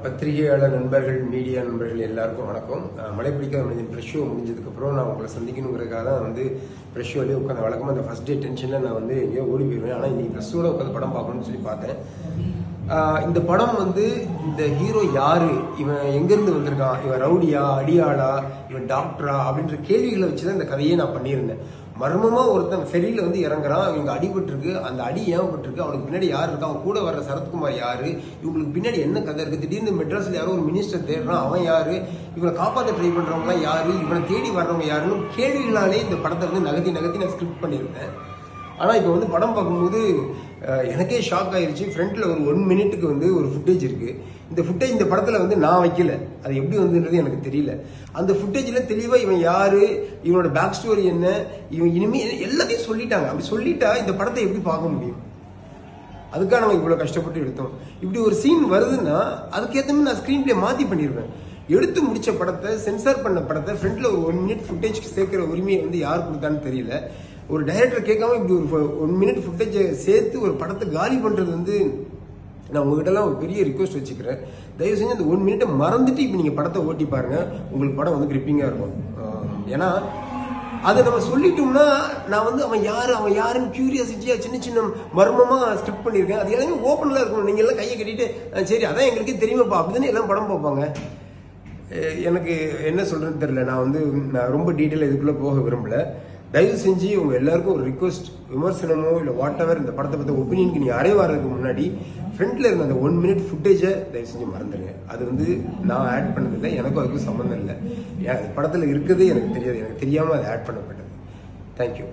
பத்திரிகையாளர் நண்பர்கள், மீடியா நண்பர்கள் எல்லாருக்கும் வணக்கம். மழை பிடிக்காத மனிதன் ப்ரெஷ் ஷோ முடிஞ்சதுக்கப்புறம் நான் உங்களை சந்திக்கணுங்கிறதுக்காக தான் வந்து ப்ரெஷ் ஷோலேயே உட்காந்து வழக்கமாக அந்த ஃபர்ஸ்ட் டே டென்ஷனில் நான் வந்து எங்கேயோ ஓடி போயிடுவேன். ஆனால் இன்னைக்கு ப்ரெஷ் ஷோவில் உட்காந்து படம் பார்க்கணும்னு சொல்லி பார்த்தேன். இந்த படம் வந்து இந்த ஹீரோ யாரு, இவன் எங்கேருந்து வந்திருக்கான், இவன் ரவுடியா, அடியாளா, இவன் டாக்டரா அப்படின்ற கேள்விகளை வச்சுதான் இந்த கதையை நான் பண்ணியிருந்தேன். மர்மமா ஒருத்தன் ஃபெரியில வந்து இறங்குறான், இவங்க அடிபட்டிருக்கு, அந்த அடி ஏன் பட்டிருக்கு, அவனுக்கு பின்னாடி யார் இருக்கா, அவன் கூட வர்ற சரத்குமார் யாரு, இவங்களுக்கு பின்னாடி என்ன கதை இருக்கு, திடீர்னு மெட்ராஸ்ல யாரோ ஒரு மினிஸ்டர் தேடுறான், அவன் யாரு, இவனை காப்பாற்ற ட்ரை பண்றவங்க யாரு, இவனை தேடி வர்றவங்க யாருன்னு கேள்விகளாலே இந்த படத்தை வந்து நகர்த்தி நான் ஸ்கிரிப்ட் பண்ணியிருந்தேன். ஆனா இப்போ வந்து படம் பார்க்கும்போது எனக்கே ஷாக் ஆயிருச்சு. ஃப்ரண்ட்ல ஒரு 1 மினிட்டுக்கு வந்து ஒரு ஃபுட்டேஜ் இருக்கு. இந்த ஃபுட்டேஜ் இந்த படத்துல வந்து நான் வைக்கல, அது எப்படி வந்துன்றது எனக்கு தெரியல. அந்த ஃபுட்டேஜ்ல தெளிவா இவன் யாரு, இவனோட பேக் ஸ்டோரி என்ன, இவன் இனிமே எல்லாத்தையும் சொல்லிட்டாங்க. அப்படி சொல்லிட்டா இந்த படத்தை எப்படி பார்க்க முடியும்? அதுக்காக நம்ம இவ்வளவு கஷ்டப்பட்டு எடுத்தோம். இப்படி ஒரு சீன் வருதுன்னா அதுக்கேற்ற மாதிரி நான் ஸ்கிரீன் பிளே மாத்தி பண்ணிருவேன். எடுத்து முடிச்ச படத்தை, சென்சார் பண்ண படத்தை ஃப்ரண்ட்ல ஒரு 1 மினிட் ஃபுட்டேஜ்க்கு சேர்க்கிற உரிமையை வந்து யார் கொடுத்தான்னு தெரியல. ஒரு டைரக்டர் கேட்காம இப்படி ஒரு 1 மினிட் ஃபுட்டேஜை சேர்த்து ஒரு படத்தை காலி பண்றது வந்து நான் உங்ககிட்ட எல்லாம் ஒரு பெரிய ரிக்வஸ்ட் வச்சுக்கிறேன். தயவு செஞ்சு அந்த 1 மினிட்டை மறந்துட்டு இப்ப நீங்க படத்தை ஓட்டி பாருங்க, உங்களுக்கு படம் வந்து கிரிப்பிங்கா இருக்கும். ஏன்னா அதை நம்ம சொல்லிட்டோம்னா நான் வந்து அவன் யாருன்னு கியூரியாசிட்டியா சின்ன சின்ன மர்மமா ஸ்கிரிப்ட் பண்ணியிருக்கேன். அது எல்லாமே ஓப்பன்ல இருக்கும். நீங்க எல்லாம் கையை கட்டிட்டு சரி அதான் எங்களுக்கே தெரியுமாப்பா அப்படிதானே எல்லாம் படம் பார்ப்பாங்க. எனக்கு என்ன சொல்றதுன்னு தெரியல. நான் ரொம்ப டீட்டெயில் இதுக்குள்ள போக விரும்பல. தயவு செஞ்சு உங்க எல்லாருக்கும் ஒரு ரிக்வஸ்ட், விமர்சனமோ இல்லை வாட் எவர் இந்த படத்தை பற்றி ஒப்பீனியனுக்கு நீ வர்றதுக்கு முன்னாடி ஃப்ரண்ட்ல இருந்த அந்த 1 மினிட் ஃபுட்டேஜை தயவு செஞ்சு மறந்துடுங்க. அது வந்து நான் ஆட் பண்ணதில்லை, எனக்கும் அதுக்கும் சம்மந்தம் இல்லை. படத்தில் இருக்கிறதே எனக்கு தெரியாது, எனக்கு தெரியாமல் அது ஆட் பண்ணப்பட்டது. தேங்க்யூ.